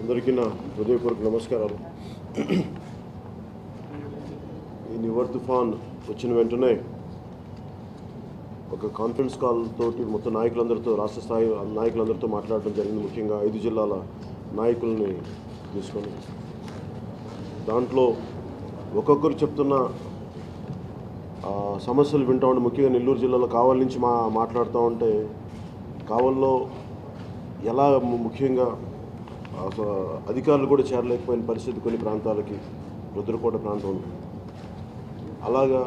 అందరికీ నా హృదయపూర్వక నమస్కారాలు. ఈ నివర్ తుఫాన్ వచ్చిన వెంటనే ఒక కాన్ఫరెన్స్ కాల్ తోటి మొత్తం నాయకులందరితో, రాష్ట్ర స్థాయి నాయకులందరితో మాట్లాడడం జరిగింది. ముఖ్యంగా 5 జిల్లాల నాయకుల్ని తీసుకొని దాంట్లో ఒక్కొక్కరు చెప్తున్న సమస్యలు వింటూ ఉంటే, ముఖ్యంగా నెల్లూరు జిల్లాలో కావలి నుంచి మాట్లాడుతూ ఉంటే, కావల్లో ఎలా ముఖ్యంగా అధికారులు కూడా చేరలేకపోయిన పరిస్థితి కొన్ని ప్రాంతాలకి, రుద్రకోట ప్రాంతం అలాగా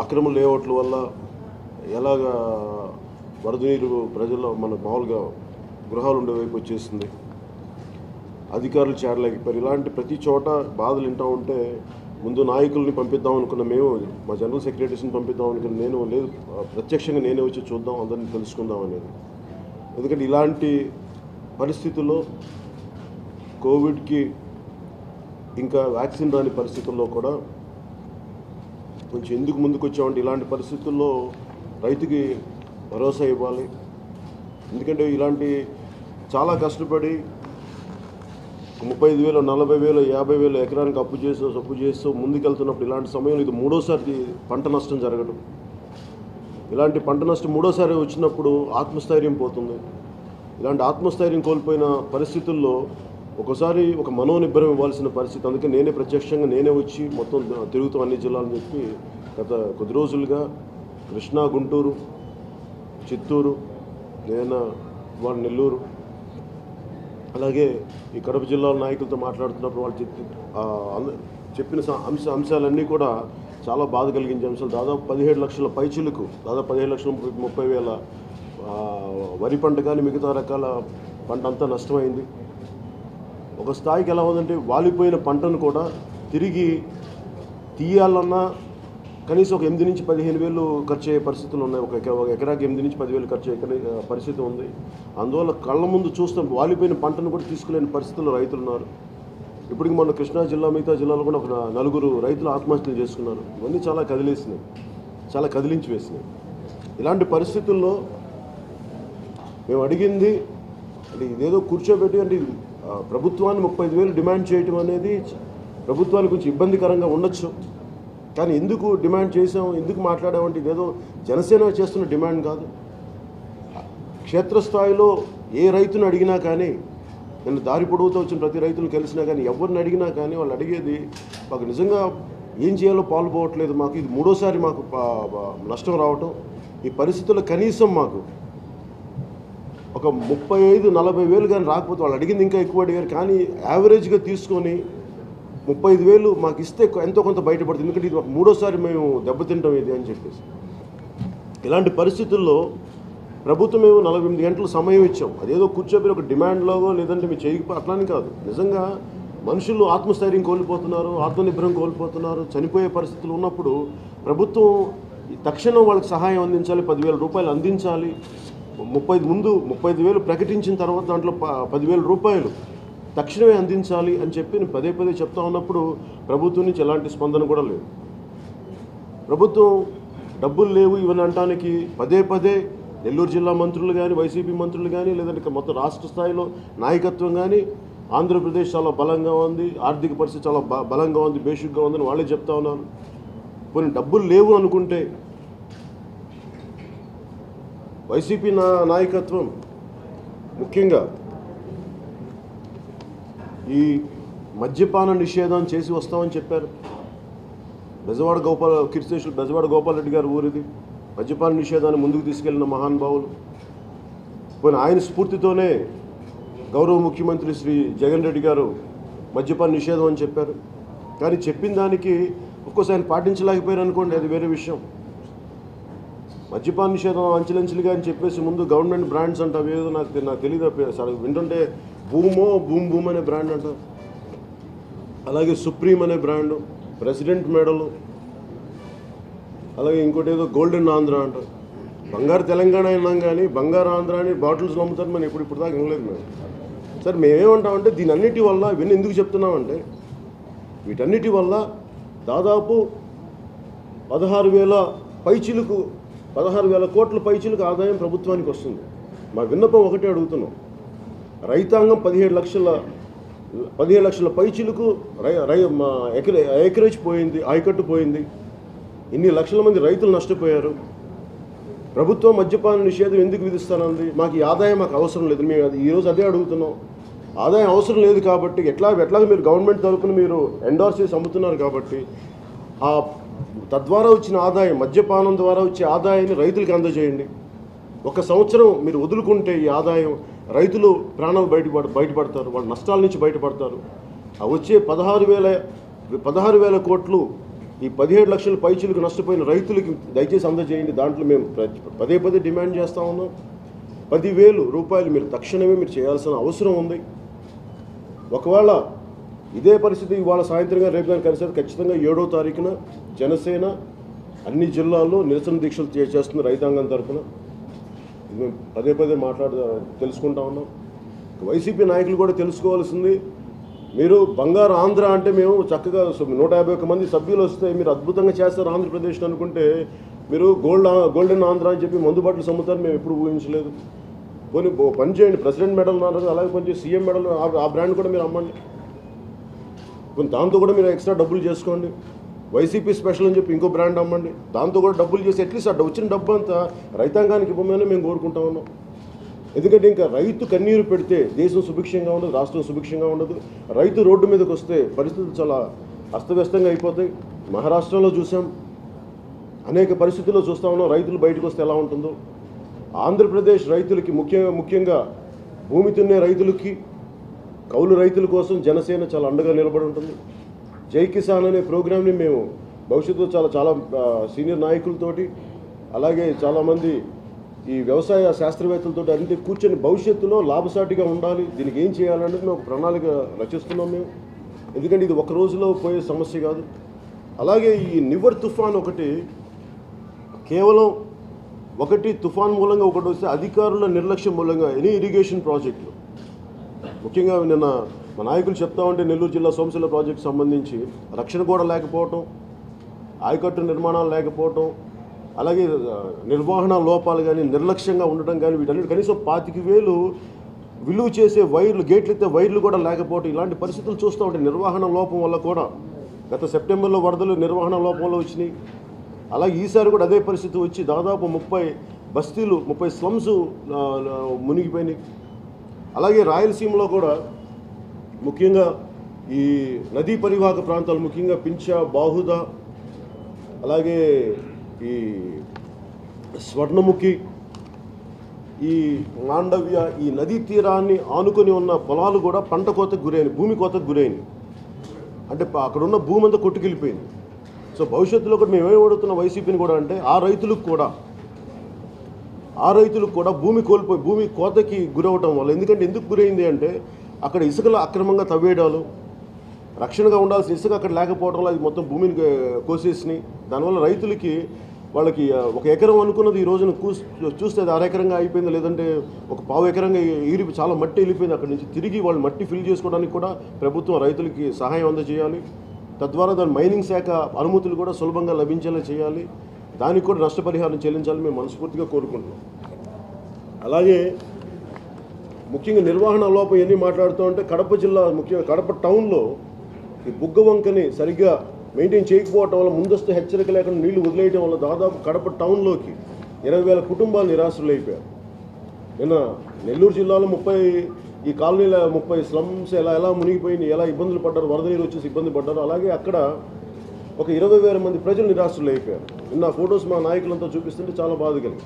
అక్రమ లేఅవుట్ల వల్ల ఎలాగా వరద నీరు ప్రజల్లో మన మామూలుగా గృహాలు ఉండే వైపు వచ్చేసింది, అధికారులు చేరలేకపోయారు. ఇలాంటి ప్రతి చోట బాధలు వింటూ ఉంటే ముందు నాయకుల్ని పంపిద్దాం అనుకున్న మేము, మా జనరల్ సెక్రటరీస్ని పంపిద్దాం అనుకున్న నేను, లేదు ప్రత్యక్షంగా నేనే వచ్చి చూద్దాం, అందరినీ తెలుసుకుందాం అనేది. ఎందుకంటే ఇలాంటి పరిస్థితుల్లో కోవిడ్కి ఇంకా వ్యాక్సిన్ రాని పరిస్థితుల్లో కూడా కొంచెం ఎందుకు ముందుకు వచ్చామంటే, ఇలాంటి పరిస్థితుల్లో రైతుకి భరోసా ఇవ్వాలి. ఎందుకంటే ఇలాంటి చాలా కష్టపడి 35,000, 40,000, 50,000 ఎకరానికి అప్పు చేస్తూ ముందుకెళ్తున్నప్పుడు ఇలాంటి సమయంలో ఇది మూడోసారి పంట నష్టం జరగడం. ఇలాంటి పంట నష్టం మూడోసారి వచ్చినప్పుడు ఆత్మస్థైర్యం పోతుంది. ఇలాంటి ఆత్మస్థైర్యం కోల్పోయిన పరిస్థితుల్లో ఒకసారి ఒక మనోనిబ్బరం ఇవ్వాల్సిన పరిస్థితి. అందుకే నేనే ప్రత్యక్షంగా నేనే వచ్చి మొత్తం తిరుగుతాం అన్ని జిల్లాలని చెప్పి గత కొద్ది రోజులుగా కృష్ణా, గుంటూరు, చిత్తూరు, వాళ్ళ నెల్లూరు, అలాగే ఈ కడప జిల్లాల నాయకులతో మాట్లాడుతున్నప్పుడు వాళ్ళు చెప్పిన అంశాలన్నీ కూడా చాలా బాధ కలిగించే అంశాలు. దాదాపు 17 లక్షల పైచిలకు, దాదాపు 17,30,000 వరి పంట కానీ మిగతా రకాల పంట అంతా నష్టమైంది. ఒక స్థాయికి ఎలా ఉందంటే, వాలిపోయిన పంటను కూడా తిరిగి తీయాలన్నా కనీసం ఒక 8 నుంచి 15,000 ఖర్చు అయ్యే పరిస్థితులు ఉన్నాయి. ఒక ఎకరాకి 8 నుంచి 10,000 ఖర్చు అయ్యే పరిస్థితి ఉంది. అందువల్ల కళ్ళ ముందు చూస్తాం వాలిపోయిన పంటను కూడా తీసుకులేని పరిస్థితుల్లో రైతులు ఉన్నారు. ఇప్పటికి మొన్న కృష్ణా జిల్లా, మిగతా జిల్లాలో కూడా ఒక 4 రైతులు ఆత్మహత్యలు చేసుకున్నారు. ఇవన్నీ చాలా చాలా కదిలించి వేసినాయి. ఇలాంటి పరిస్థితుల్లో మేము అడిగింది అంటే, ఇదేదో కూర్చోబెట్టి అంటే ప్రభుత్వాన్ని 35,000 డిమాండ్ చేయటం అనేది ప్రభుత్వానికి కొంచెం ఇబ్బందికరంగా ఉండొచ్చు. కానీ ఎందుకు డిమాండ్ చేసాం, ఎందుకు మాట్లాడామంటే, ఇదేదో జనసేన చేస్తున్న డిమాండ్ కాదు. క్షేత్రస్థాయిలో ఏ రైతును అడిగినా కానీ, నేను దారి పొడవుతో వచ్చిన ప్రతి రైతును కలిసినా కానీ, ఎవరిని అడిగినా కానీ వాళ్ళు అడిగేది, మాకు నిజంగా ఏం చేయాలో పాల్పోవట్లేదు, మాకు ఇది మూడోసారి మాకు నష్టం రావటం, ఈ పరిస్థితుల్లో కనీసం మాకు ఒక 35,000-40,000 కానీ రాకపోతే, వాళ్ళు అడిగింది ఇంకా ఎక్కువ అడిగారు, కానీ యావరేజ్గా తీసుకొని 35,000 మాకు ఇస్తే ఎంతో కొంత బయటపడుతుంది. ఎందుకంటే ఇది మూడోసారి మేము దెబ్బతింటాం ఇది అని చెప్పేసి. ఇలాంటి పరిస్థితుల్లో ప్రభుత్వం మేము 48 గంటలు సమయం ఇచ్చాం. అదేదో కూర్చోబెట్టి ఒక డిమాండ్లోగో లేదంటే మీరు చేయకపోతే అట్లానే కాదు. నిజంగా మనుషులు ఆత్మస్థైర్యం కోల్పోతున్నారు, ఆత్మనిర్భరం కోల్పోతున్నారు, చనిపోయే పరిస్థితులు ఉన్నప్పుడు ప్రభుత్వం తక్షణం వాళ్ళకి సహాయం అందించాలి, 10,000 రూపాయలు అందించాలి. 35,000 ప్రకటించిన తర్వాత దాంట్లో 10,000 రూపాయలు తక్షణమే అందించాలి అని చెప్పి నేను పదే చెప్తా ఉన్నప్పుడు ప్రభుత్వం నుంచి ఎలాంటి స్పందన కూడా లేదు. ప్రభుత్వం డబ్బులు లేవు ఇవన్నీ అనడానికి పదే నెల్లూరు జిల్లా మంత్రులు కానీ, వైసీపీ మంత్రులు కానీ, లేదంటే మొత్తం రాష్ట్ర స్థాయిలో నాయకత్వం కానీ, ఆంధ్రప్రదేశ్ చాలా బలంగా ఉంది, ఆర్థిక పరిస్థితి చాలా బలంగా ఉంది, బేసిక్గా ఉందని వాళ్ళే చెప్తా ఉన్నారు. కొన్ని డబ్బులు లేవు అనుకుంటే వైసీపీ నాయకత్వం ముఖ్యంగా ఈ మద్యపాన నిషేధం చేసి వస్తామని చెప్పారు. కీర్తిశేషులు బెజవాడ గోపాల్ రెడ్డి గారు ఊరిది. మద్యపాన నిషేధాన్ని ముందుకు తీసుకెళ్లిన మహానుభావులు. పోయిన ఆయన స్ఫూర్తితోనే గౌరవ ముఖ్యమంత్రి శ్రీ జగన్ రెడ్డి గారు మద్యపాన నిషేధం అని చెప్పారు. కానీ చెప్పిన దానికి ఒక్కోసారి ఆయన పాటించలేకపోయారు అనుకోండి, అది వేరే విషయం. మద్యపాన నిషేధం అంచెలంచెలుగా అని చెప్పేసి ముందు గవర్నమెంట్ బ్రాండ్స్ అంట, అవేదో నాకు తెలియదు, వింటుంటే బూమ్ అనే బ్రాండ్ అంట, అలాగే సుప్రీం అనే బ్రాండు, ప్రెసిడెంట్ మెడలు, అలాగే ఇంకోటి ఏదో గోల్డెన్ ఆంధ్ర అంట. బంగారు తెలంగాణ అయినాం కానీ బంగారు ఆంధ్ర అని బాటిల్స్ అమ్ముతారు. మనం ఇప్పుడు దాకా వినలేదు మేము. సరే, మేమేమంటామంటే దీనన్నిటి వల్ల ఇవన్నీ ఎందుకు చెప్తున్నామంటే, వీటన్నిటి వల్ల దాదాపు 16,000 కోట్ల పైచిలకు ఆదాయం ప్రభుత్వానికి వస్తుంది. మా విన్నపం ఒకటే అడుగుతున్నాం, రైతాంగం 17 లక్షల 15 లక్షల పైచిలకు ఎకరేజ్ పోయింది, ఆయకట్టు పోయింది. ఇన్ని లక్షల మంది రైతులు నష్టపోయారు. ప్రభుత్వం మద్యపాన నిషేధం ఎందుకు విధిస్తానంది? మాకు ఈ ఆదాయం మాకు అవసరం లేదు. మేము ఈరోజు అదే అడుగుతున్నాం. ఆదాయం అవసరం లేదు కాబట్టి ఎట్లాగ మీరు గవర్నమెంట్ తరఫున మీరు ఎండోర్స్ చేసి అమ్ముతున్నారు కాబట్టి తద్వారా వచ్చిన ఆదాయం, మద్యపానం ద్వారా వచ్చే ఆదాయాన్ని రైతులకు అందజేయండి. ఒక సంవత్సరం మీరు వదులుకుంటే ఈ ఆదాయం రైతులు ప్రాణాలు బయటపడతారు, వాళ్ళ నష్టాల నుంచి బయటపడతారు. ఆ వచ్చే 16,000 కోట్లు ఈ 17 లక్షల పైచీలకు నష్టపోయిన రైతులకి దయచేసి అందజేయండి. దాంట్లో మేము పదే డిమాండ్ చేస్తూ ఉన్నాం. 10,000 రూపాయలు మీరు తక్షణమే మీరు చేయాల్సిన అవసరం ఉంది. ఒకవేళ ఇదే పరిస్థితి ఇవాళ సాయంత్రంగా రేపు కానీ కలిసి ఖచ్చితంగా 7వ తారీఖున జనసేన అన్ని జిల్లాల్లో నిరసన దీక్షలు చేస్తుంది రైతాంగం తరఫున. మేము పదే తెలుసుకుంటా ఉన్నాం. వైసీపీ నాయకులు కూడా తెలుసుకోవాల్సింది, మీరు బంగారు ఆంధ్ర అంటే మేము చక్కగా 151 మంది సభ్యులు వస్తే మీరు అద్భుతంగా చేస్తారు ఆంధ్రప్రదేశ్ అనుకుంటే, మీరు గోల్డెన్ ఆంధ్ర అని చెప్పి మందు బాటలు అమ్ముతారు మేము ఎప్పుడు ఊహించలేదు. పోనీ పని చేయండి, ప్రెసిడెంట్ మెడల్ ఉన్నారు, అలాగే పనిచేసి సీఎం మెడల్ ఆ బ్రాండ్ కూడా మీరు అమ్మండి. దాంతో కూడా మీరు ఎక్స్ట్రా డబ్బులు చేసుకోండి. వైసీపీ స్పెషల్ అని చెప్పి ఇంకో బ్రాండ్ అమ్మండి, దాంతో కూడా డబ్బులు చేసి అట్లీస్ట్ వచ్చిన డబ్బు అంతా రైతాంగానికి ఇవ్వమని మేము కోరుకుంటా ఉన్నాం. ఎందుకంటే ఇంకా రైతు కన్నీరు పెడితే దేశం సుభిక్షంగా ఉండదు, రాష్ట్రం సుభిక్షంగా ఉండదు. రైతు రోడ్డు మీదకి వస్తే పరిస్థితులు చాలా అస్తవ్యస్తంగా అయిపోతాయి. మహారాష్ట్రలో చూసాం, అనేక పరిస్థితుల్లో చూస్తూ ఉన్నాం. రైతులు బయటకు వస్తే ఎలా ఉంటుందో. ఆంధ్రప్రదేశ్ రైతులకి ముఖ్యంగా భూమి దున్నే రైతులకి, కౌలు రైతుల కోసం జనసేన చాలా అండగా నిలబడి ఉంటుంది. జై కిసాన్ అనే ప్రోగ్రామ్ని మేము భవిష్యత్తులో చాలా సీనియర్ నాయకులతోటి, అలాగే చాలామంది ఈ వ్యవసాయ శాస్త్రవేత్తలతో అన్ని కూర్చొని భవిష్యత్తులో లాభసాటిగా ఉండాలి, దీనికి ఏం చేయాలనేది మేము ప్రణాళిక రచిస్తున్నాం మేము. ఎందుకంటే ఇది ఒక రోజులో పోయే సమస్య కాదు. అలాగే ఈ నివర్ తుఫాన్ కేవలం తుఫాన్ మూలంగా ఒకటి వస్తే అధికారుల నిర్లక్ష్యం మూలంగా ఎనీ ఇరిగేషన్ ప్రాజెక్టులు, ముఖ్యంగా నిన్న మా నాయకులు చెప్తా ఉంటే నెల్లూరు జిల్లా సోమశిల ప్రాజెక్టు సంబంధించి రక్షణ కూడా లేకపోవటం, ఆయకట్టు నిర్మాణాలు లేకపోవటం, అలాగే నిర్వహణ లోపాలు కానీ నిర్లక్ష్యంగా ఉండటం కానీ, వీటన్నిటి కనీసం 25,000 విలువ చేసే వైర్లు, గేట్లు ఎత్తే వైర్లు కూడా లేకపోవటం, ఇలాంటి పరిస్థితులు చూస్తూ ఉంటే నిర్వహణ లోపం వల్ల కూడా గత సెప్టెంబర్లో వరదలు నిర్వహణ లోపంలో వచ్చినాయి. అలాగే ఈసారి కూడా అదే పరిస్థితి వచ్చి దాదాపు 30 బస్తీలు, 30 స్లమ్స్ మునిగిపోయినాయి. అలాగే రాయలసీమలో కూడా ముఖ్యంగా ఈ నదీ పరివాహక ప్రాంతాలు, ముఖ్యంగా పింఛా, బాహుద, అలాగే ఈ స్వర్ణముఖి, ఈ మాండవ్య, ఈ నదీ తీరాన్ని ఆనుకొని ఉన్న పొలాలు కూడా పంట కోతకు గురైనవి, భూమి కోతకు గురైనవి. అంటే అక్కడున్న భూమి అంతా కొట్టుకెళ్ళిపోయింది. సో భవిష్యత్తులో కూడా మేము ఏమడుగుతున్న వైసీపీని కూడా అంటే ఆ రైతులకు కూడా భూమి కోల్పోయి భూమి కోతకి గురవటం వల్ల, ఎందుకు గురైంది అంటే అక్కడ ఇసుకలు అక్రమంగా తవ్వేయడాలు, రక్షణగా ఉండాల్సిన ఇసుక అక్కడ లేకపోవడం వల్ల అది మొత్తం భూమిని కోసేసినాయి. దానివల్ల రైతులకి వాళ్ళకి 1 ఎకరం అనుకున్నది ఈ రోజున చూస్తే అది 1/2 ఎకరంగా అయిపోయింది, లేదంటే 1/4 ఎకరంగా చాలా మట్టి వెళ్ళిపోయింది. అక్కడి నుంచి తిరిగి వాళ్ళు మట్టి ఫిల్ చేసుకోవడానికి కూడా ప్రభుత్వం రైతులకి సహాయం అందజేయాలి. తద్వారా దాని మైనింగ్ శాఖ అనుమతులు కూడా సులభంగా లభించేలా చేయాలి. దానికి కూడా నష్టపరిహారం చెల్లించాలని మేము మనస్ఫూర్తిగా కోరుకుంటున్నాం. అలాగే ముఖ్యంగా నిర్వహణ లోపం ఎన్ని మాట్లాడుతూ ఉంటే కడప జిల్లా, ముఖ్యంగా కడప టౌన్లో ఈ బుగ్గవంకని సరిగ్గా మెయింటైన్ చేయకపోవటం వల్ల, ముందస్తు హెచ్చరిక లేకుండా నీళ్లు వదిలేయడం వల్ల దాదాపు కడప టౌన్లోకి 20,000 కుటుంబాలు నిరాశ్రులు అయిపోయారు. నిన్న నెల్లూరు జిల్లాలో 30 ఈ కాలనీల 30 స్లమ్స్ ఎలా మునిగిపోయినాయి, ఎలా ఇబ్బందులు పడ్డారు, వరద నీరు వచ్చేసి ఇబ్బంది పడ్డారు. అలాగే అక్కడ ఒక 20,000 మంది ప్రజలు నిరాశ్రులు అయిపోయారు. నిన్న ఫొటోస్ మా నాయకులంతా చూపిస్తుంటే చాలా బాధ కలిగింది.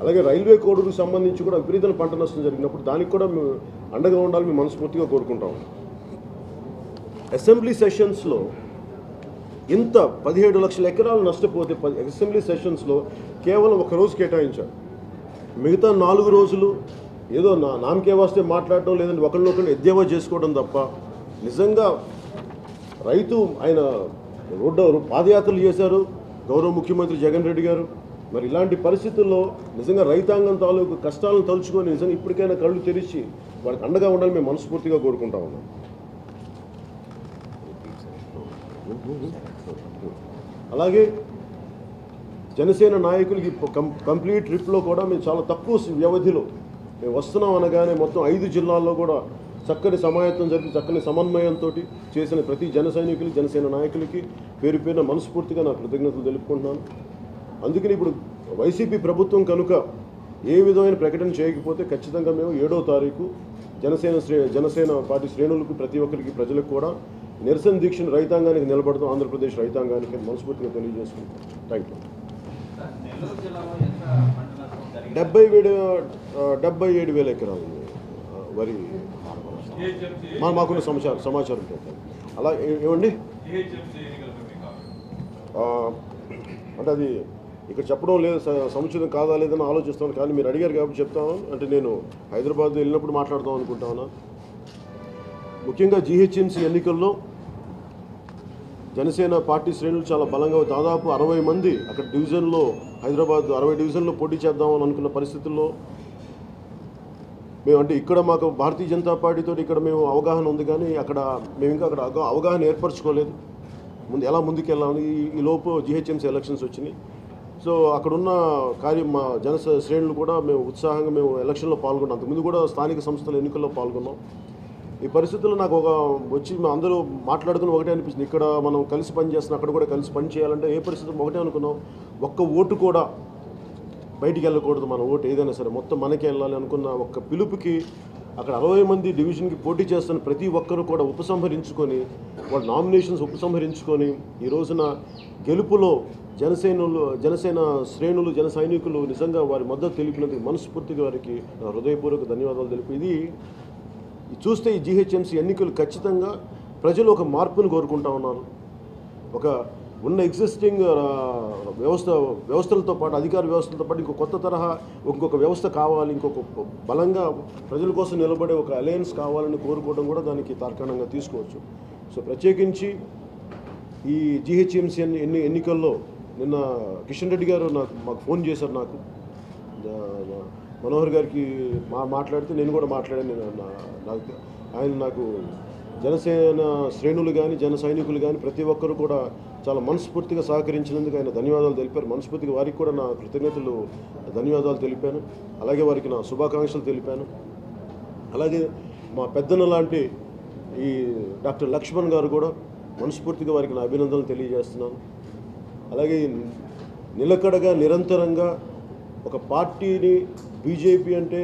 అలాగే రైల్వే కోడుకు సంబంధించి కూడా విపరీతమైన పంట నష్టం జరిగినప్పుడు దానికి కూడా మేము అండగా ఉండాలని మేము మనస్ఫూర్తిగా కోరుకుంటాము. అసెంబ్లీ సెషన్స్లో ఇంత 17 లక్షల ఎకరాలు నష్టపోతే అసెంబ్లీ సెషన్స్లో కేవలం 1 రోజు కేటాయించారు. మిగతా 4 రోజులు ఏదో నామకే వస్తే మాట్లాడటం, లేదంటే ఒకరినొకరిని ఎద్దేవా చేసుకోవడం తప్ప నిజంగా రైతు ఆయన పాదయాత్రలు చేశారు గౌరవ ముఖ్యమంత్రి జగన్ రెడ్డి గారు. మరి ఇలాంటి పరిస్థితుల్లో నిజంగా రైతాంగం తాలూకు కష్టాలను తలుచుకొని నిజంగా ఇప్పటికైనా కళ్ళు తెరిచి వాళ్ళకి అండగా ఉండాలని మేము మనస్ఫూర్తిగా కోరుకుంటా ఉన్నాం. అలాగే జనసేన నాయకులకి కంప్లీట్ ట్రిప్లో కూడా మేము చాలా తక్కువ వ్యవధిలో మేము వస్తున్నాం అనగానే మొత్తం 5 జిల్లాల్లో కూడా చక్కని సమాయత్తం జరిపి చక్కని సమన్వయంతో చేసిన ప్రతి జన సైనికులు జనసేన నాయకులకి పేరు పేరున మనస్ఫూర్తిగా నా కృతజ్ఞతలు తెలుపుకుంటున్నాను. అందుకని ఇప్పుడు వైసీపీ ప్రభుత్వం కనుక ఏ విధమైన ప్రకటన చేయకపోతే ఖచ్చితంగా మేము 7వ తారీఖు జనసేన పార్టీ శ్రేణులకు ప్రతి ఒక్కరికి ప్రజలకు కూడా నిరసన దీక్షను రైతాంగానికి నిలబడతాం. ఆంధ్రప్రదేశ్ రైతాంగానికి మనస్ఫూర్తిగా తెలియజేసుకుంటాం. Thank you. 77,000 ఎకరాలు వరి మాకున్న సమాచారం ప్రకారం. అలా ఏమండి అంటే అది ఇక్కడ చెప్పడం లేదు, సముచితం కాదా లేదని ఆలోచిస్తాను. కానీ మీరు అడిగారు కాబట్టి చెప్తాను. అంటే నేను హైదరాబాద్ వెళ్ళినప్పుడు మాట్లాడదాం అనుకుంటాను. ముఖ్యంగా జీహెచ్ఎంసీ ఎన్నికల్లో జనసేన పార్టీ శ్రేణులు చాలా బలంగా దాదాపు 60 మంది అక్కడ డివిజన్లో హైదరాబాద్ 60 డివిజన్లో పోటీ చేద్దామని అనుకున్న పరిస్థితుల్లో మేము అంటే ఇక్కడ మాకు భారతీయ జనతా పార్టీతో ఇక్కడ మేము అవగాహన ఉంది, కానీ అక్కడ మేము ఇంకా అక్కడ అవగాహన ఏర్పరచుకోలేదు ఎలా ముందుకెళ్ళాలని. ఈ లోపు జీహెచ్ఎంసీ ఎలక్షన్స్ వచ్చినాయి. సో అక్కడున్న మా శ్రేణులు కూడా మేము ఉత్సాహంగా మేము ఎలక్షన్లో పాల్గొన్నాం. అంతకుముందు కూడా స్థానిక సంస్థల ఎన్నికల్లో పాల్గొన్నాం. ఈ పరిస్థితుల్లో నాకు వచ్చి అందరూ మాట్లాడుకుని ఒకటే అనిపిస్తుంది, ఇక్కడ మనం కలిసి పనిచేస్తున్నాం, అక్కడ కూడా కలిసి పని చేయాలంటే ఏ పరిస్థితులు ఒకటే అనుకున్నాం. ఒక్క ఓటు కూడా బయటికి వెళ్ళకూడదు, మన ఓటు ఏదైనా సరే మొత్తం మనకే వెళ్ళాలి అనుకున్న ఒక్క పిలుపుకి అక్కడ 60 మంది డివిజన్కి పోటీ చేస్తున్న ప్రతి ఒక్కరు కూడా ఉపసంహరించుకొని వాళ్ళ నామినేషన్స్ ఉపసంహరించుకొని ఈ రోజున గెలుపులో జనసేన శ్రేణులు జన సైనికులు నిజంగా వారి మద్దతు తెలిపినందుకు మనస్ఫూర్తిగా వారికి హృదయపూర్వక ధన్యవాదాలు తెలిపి ఇది చూస్తే ఈ జీహెచ్ఎంసీ ఎన్నికలు ఖచ్చితంగా ప్రజలు ఒక మార్పును కోరుకుంటా ఉన్నారు. ఒక ఉన్న ఎగ్జిస్టింగ్ వ్యవస్థలతో పాటు అధికార వ్యవస్థలతో పాటు ఇంకొక కొత్త తరహా ఇంకొక వ్యవస్థ కావాలి, ఇంకొక బలంగా ప్రజల కోసం నిలబడే ఒక అలయన్స్ కావాలని కోరుకోవడం కూడా దానికి తార్కాణంగా తీసుకోవచ్చు. సో ప్రత్యేకించి ఈ జీహెచ్ఎంసీ ఎన్నికల్లో నిన్న కిషన్ రెడ్డి గారు మాకు ఫోన్ చేశారు. నాకు మనోహర్ గారికి మాట్లాడితే నేను కూడా మాట్లాడాను. నాకు జనసేన శ్రేణులు కానీ జన సైనికులు కానీ ప్రతి ఒక్కరు కూడా చాలా మనస్ఫూర్తిగా సహకరించినందుకు ఆయన ధన్యవాదాలు తెలిపారు. మనస్ఫూర్తిగా వారికి కూడా నా కృతజ్ఞతలు ధన్యవాదాలు తెలిపాను. అలాగే వారికి నా శుభాకాంక్షలు తెలిపాను. అలాగే మా పెద్దన్న లాంటి ఈ డాక్టర్ లక్ష్మణ్ గారు కూడా మనస్ఫూర్తిగా వారికి నా అభినందనలు తెలియజేస్తున్నాను. అలాగే నిలకడగా నిరంతరంగా ఒక పార్టీని బీజేపీ అంటే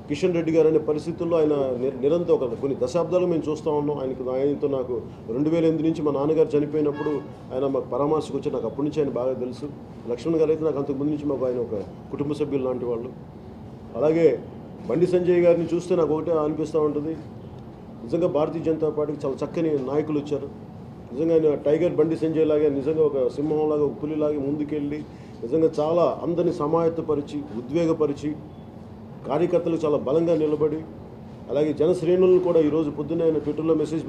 కిషన్ రెడ్డి గారు అనే పరిస్థితుల్లో ఆయన నిరంతరం కొన్ని దశాబ్దాలు మేము చూస్తూ ఉన్నాం. ఆయనతో నాకు 2008 నుంచి మా నాన్నగారు చనిపోయినప్పుడు ఆయన మాకు పరామర్శకు వచ్చి నాకు అప్పటి నుంచి ఆయన బాగా తెలుసు. లక్ష్మణ్ గారు అయితే నాకు అంతకుముందు నుంచి మాకు ఆయన ఒక కుటుంబ సభ్యులు లాంటి వాళ్ళు. అలాగే బండి సంజయ్ గారిని చూస్తే నాకు ఒకటే అనిపిస్తూ ఉంటుంది, నిజంగా భారతీయ జనతా పార్టీకి చాలా చక్కని నాయకులు వచ్చారు. నిజంగా ఆయన టైగర్ బండి సంజయ్ లాగా నిజంగా ఒక సింహంలాగా ఒక పులిలాగా ముందుకెళ్ళి నిజంగా చాలా అందరినీ సమాయత్తపరిచి ఉద్వేగపరిచి కార్యకర్తలు చాలా బలంగా నిలబడి అలాగే జనశ్రేణులను కూడా ఈరోజు పొద్దున్నే ఆయన ట్విట్టర్లో మెసేజ్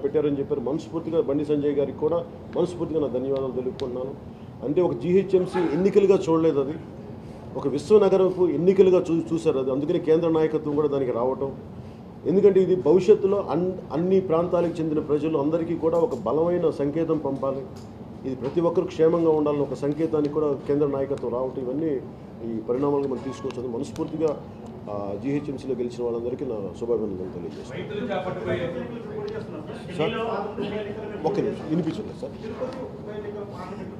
పెట్టారని చెప్పారు. మనస్ఫూర్తిగా బండి సంజయ్ గారికి కూడా మనస్ఫూర్తిగా నా ధన్యవాదాలు తెలుపుకుంటున్నాను. అంటే ఒక జీహెచ్ఎంసీ ఎన్నికలుగా చూడలేదు, అది ఒక విశ్వనగరపు ఎన్నికలుగా చూశారు. అది అందుకని కేంద్ర నాయకత్వం కూడా దానికి రావటం. ఎందుకంటే ఇది భవిష్యత్తులో అన్ని ప్రాంతాలకు చెందిన ప్రజలు అందరికీ కూడా ఒక బలమైన సంకేతం పంపాలి, ఇది ప్రతి ఒక్కరు క్షేమంగా ఉండాలని ఒక సంకేతానికి కూడా కేంద్ర నాయకత్వం రావటం, ఇవన్నీ ఈ పరిణామాలను మనం తీసుకోవచ్చు. మనస్ఫూర్తిగా జీహెచ్ఎంసీలో గెలిచిన వాళ్ళందరికీ నా శుభాభినందనలు తెలియజేస్తాను. సార్ ఒక్క నిమిషం వినిపించండి సార్.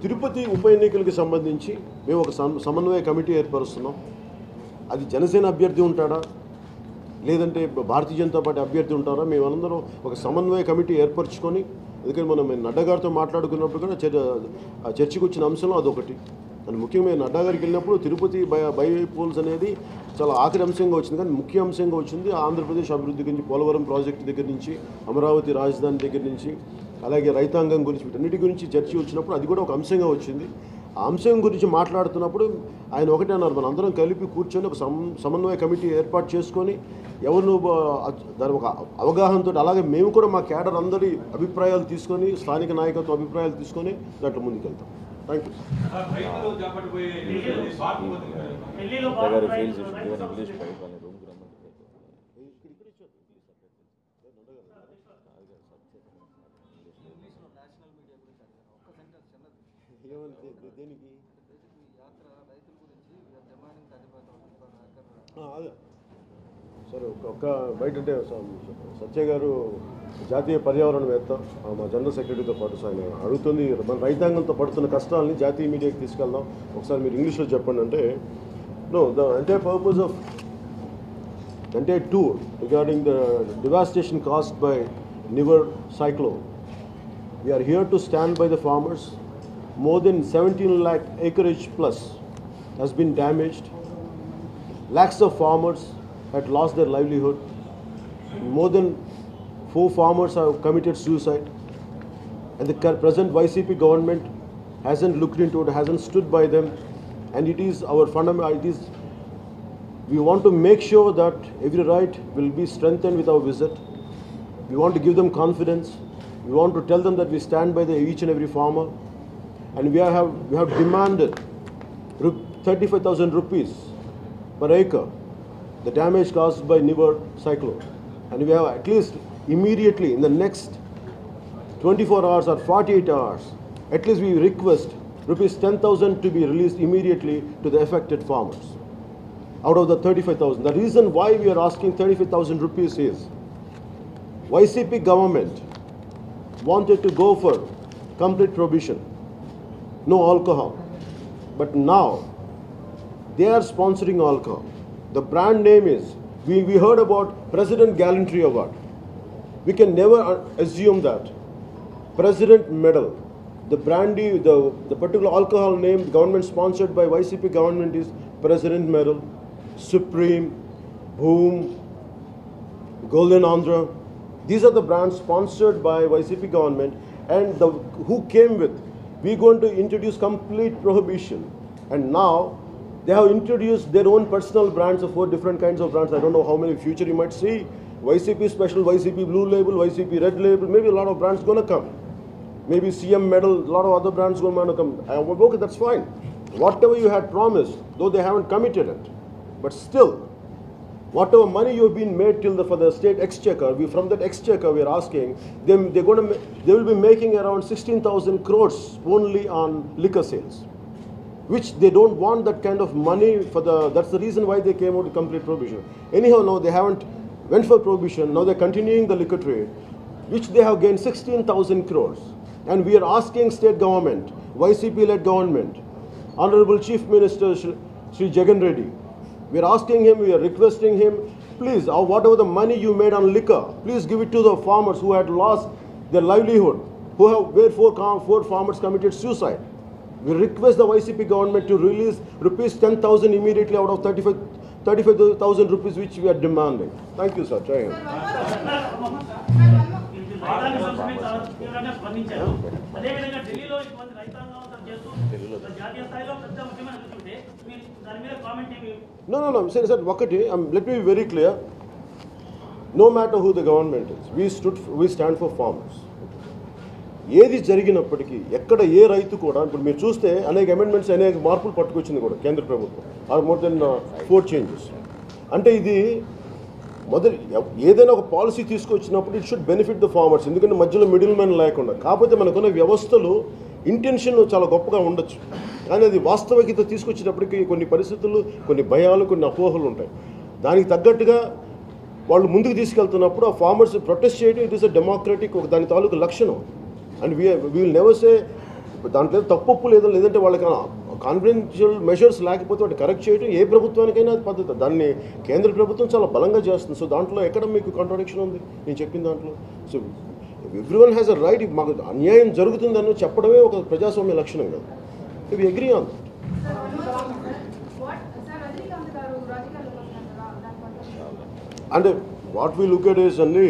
తిరుపతి ఉప ఎన్నికలకు సంబంధించి మేము ఒక సమన్వయ కమిటీ ఏర్పరుస్తున్నాం. అది జనసేన అభ్యర్థి ఉంటాడా లేదంటే భారతీయ జనతా పార్టీ అభ్యర్థి ఉంటారా, మేమందరం ఒక సమన్వయ కమిటీ ఏర్పరచుకొని, ఎందుకంటే మనం నడ్డా గారితో మాట్లాడుకున్నప్పుడు కూడా చర్చకు వచ్చిన అంశంలో అదొకటి. అని ముఖ్యంగా నడ్డా గారికి వెళ్ళినప్పుడు తిరుపతి బై పోల్స్ అనేది చాలా ఆఖరి అంశంగా వచ్చింది, కానీ ముఖ్య అంశంగా వచ్చింది ఆంధ్రప్రదేశ్ అభివృద్ధి గురించి, పోలవరం ప్రాజెక్టు దగ్గర నుంచి, అమరావతి రాజధాని దగ్గర నుంచి, అలాగే రైతాంగం గురించి, వీటన్నిటి గురించి చర్చ వచ్చినప్పుడు అది కూడా ఒక అంశంగా వచ్చింది. ఆ అంశం గురించి మాట్లాడుతున్నప్పుడు ఆయన ఒకటే అన్నారు, మన అందరం కలిపి కూర్చొని ఒక సమన్వయ కమిటీ ఏర్పాటు చేసుకొని ఎవరు దాని ఒక అవగాహనతో, అలాగే మేము కూడా మా కేడర్ అందరి అభిప్రాయాలు తీసుకొని స్థానిక నాయకత్వ అభిప్రాయాలు తీసుకొని దాంట్లో ముందుకెళ్తాం. Thank you. దేనికి సరే ఒక బయట అంటే సత్య గారు జాతీయ పర్యావరణవేత్త, మా జనరల్ సెక్రటరీతో పాటు ఆయన అడుగుతుంది మన రైతాంగంతో పడుతున్న కష్టాలని జాతీయ మీడియాకి తీసుకెళ్దాం, ఒకసారి మీరు ఇంగ్లీష్లో చెప్పండి అంటే, know the entire purpose of entire tour regarding the devastation caused by Nivar cyclone. We are here to stand by the farmers. More than 17 lakh acreage plus has been damaged. Lakhs of farmers had lost their livelihood. More than 4 farmers have committed suicide. And the present YCP government hasn't looked into it, hasn't stood by them. And it is our fundamental, we want to make sure that every right will be strengthened with our visit. We want to give them confidence. We want to tell them that we stand by each and every farmer. And we have demanded 35,000 rupees per acre, the damage caused by Nivar cyclone. And we have at least immediately in the next 24 hours or 48 hours, at least we request rupees 10,000 to be released immediately to the affected farmers out of the 35,000. The reason why we are asking 35,000 rupees is YCP government wanted to go for complete prohibition, no alcohol. But now they are sponsoring alcohol. The brand name is, we heard about President Gallantry Award. We can never assume that. President Medal, the brandy, the particular alcohol name, government sponsored by YCP government is President Medal, Supreme, Boom, Golden Andhra. These are the brands sponsored by YCP government, and who came with, we're going to introduce complete prohibition. And now they have introduced their own personal brands of 4 different kinds of brands. I don't know how many future you might see. YCP Special, YCP Blue Label, YCP Red Label, maybe a lot of brands going to come. Maybe CM Medal, a lot of other brands going to come. Okay, that's fine. Whatever you had promised, though they haven't committed it, but still, whatever money you've been made for the state exchequer, from that exchequer we are asking them, they will be making around 16,000 crores only on liquor sales, which they don't want that kind of money that's the reason why they came out with complete prohibition. Anyhow, now they haven't went for prohibition, now they're continuing the liquor trade, which they have gained 16,000 crores. And we are asking state government, YCP-led government, Honorable Chief Minister Sri Jagan Reddy, we are asking him, we are requesting him, please, whatever the money you made on liquor, please give it to the farmers who had lost their livelihood, where 4 farmers committed suicide. We request the YCP government to release rupees 10,000 immediately out of 35,000 rupees which we are demanding. Thank you, sir. Jai Hind. No. Sir, let me be very clear. No matter who the government is, we stand for farmers. ఏది జరిగినప్పటికీ ఎక్కడ ఏ రైతు కూడా, ఇప్పుడు మీరు చూస్తే అనేక amendments, అనేక మార్పులు పట్టుకొచ్చింది కూడా కేంద్ర ప్రభుత్వం, ఆర్ మోర్ దెన్ 4 చేంజెస్. అంటే ఇది ఏదైనా ఒక పాలసీ తీసుకొచ్చినప్పుడు it should benefit the farmers, ఎందుకంటే మధ్యలో మిడిల్ మ్యాన్ లేకుండా. కాకపోతే మనకున్న వ్యవస్థలు ఇంటెన్షన్ చాలా గొప్పగా ఉండొచ్చు, కానీ అది వాస్తవికత తీసుకొచ్చినప్పటికీ కొన్ని పరిస్థితులు, కొన్ని భయాలు, కొన్ని అపోహలు ఉంటాయి. దానికి తగ్గట్టుగా వాళ్ళు ముందుకు తీసుకెళ్తున్నప్పుడు ఆ ఫార్మర్స్ ప్రొటెస్ట్ చేయడం, ఇట్ ఈస్ అ డెమోక్రటిక్ దాని తాలూకు లక్షణం. And we will never say దాంట్లో తప్పు లేదంటే వాళ్ళకి కాన్ఫిడెన్షియల్ మెజర్స్ లేకపోతే వాటి కరెక్ట్ చేయడం ఏ ప్రభుత్వానికైనా పద్ధతి. దాన్ని కేంద్ర ప్రభుత్వం చాలా బలంగా చేస్తుంది. సో దాంట్లో ఎక్కడ మీకు కాంట్రాడిక్షన్ ఉంది నేను చెప్పిన దాంట్లో? So everyone has a right. మాకు అన్యాయం జరుగుతుందని చెప్పడమే ఒక ప్రజాస్వామ్య లక్షణం కదా. We agree on that. అంటే what we look at is అండి,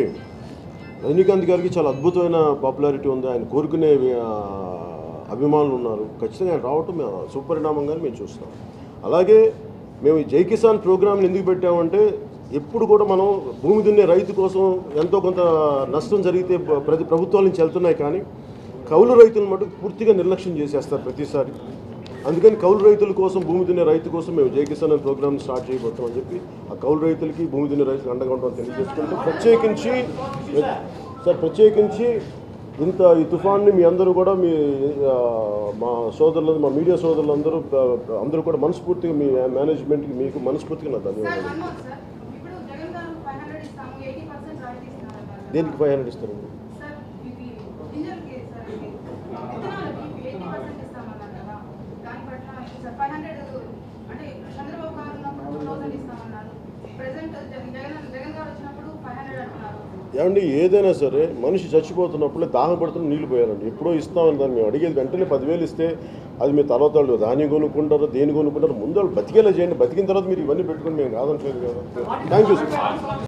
రజనీకాంత్ గారికి చాలా అద్భుతమైన పాపులారిటీ ఉంది, ఆయన కోరుకునే అభిమానులు ఉన్నారు. ఖచ్చితంగా ఆయన రావటం సుపరిణామంగానే మేము చూస్తాం. అలాగే మేము ఈ జై కిసాన్ ప్రోగ్రామ్ని ఎందుకు పెట్టామంటే, ఎప్పుడు కూడా మనం భూమి దున్నే రైతు కోసం ఎంతో కొంత నష్టం జరిగితే ప్రభుత్వాల నుంచి వెళ్తున్నాయి, కానీ కౌలు రైతులను మటుకు పూర్తిగా నిర్లక్ష్యం చేసేస్తారు ప్రతిసారి. అందుకని కౌలు రైతుల కోసం, భూమి దున్నే రైతు కోసం మేము జై కిసాన్ అనే ప్రోగ్రామ్ స్టార్ట్ చేయబోతామని చెప్పి ఆ కౌలు రైతులకి, భూమి దున్నే రైతులకు అండగా ఉంటామని తెలియజేసుకుంటే, ప్రత్యేకించి ఇంత ఈ తుఫాన్ని మీ అందరూ కూడా మా సోదరులు, మా మీడియా సోదరులు అందరూ కూడా మనస్ఫూర్తిగా, మీ మేనేజ్మెంట్కి మీకు మనస్ఫూర్తిగా నా ధన్యవాదాలు. దేనికి 500 ఇస్తారండి? సార్ ఇది గింజలకి సార్ ఇది విత్తనాలకి 80% ఇస్తామన్నారు కదా, దాని పట్ల సార్ 500 అంటే చంద్రబాబు గారు ఉన్నప్పుడు 2000 ఇస్తామన్నారు, ప్రెసెంట్ జగన్ గారు వచ్చినప్పుడు 500 అంటున్నారు. ఏమండి, ఏదైనా సరే మనిషి చచ్చిపోతున్నప్పుడే దాహం పడుతున్న నీళ్ళు పోయారండి. ఎప్పుడో ఇస్తామని దాన్ని మేము అడిగేది వెంటనే 10,000 ఇస్తే అది మీ తర్వాత వాళ్ళు ధాన్యం కొనుక్కుంటారు, దేని కొనుక్కుంటారు, ముందు వాళ్ళు బతికేలా చేయండి. బతికిన తర్వాత మీరు ఇవన్నీ పెట్టుకుని మేము కాదనట్లేదు కదా. Thank you sir.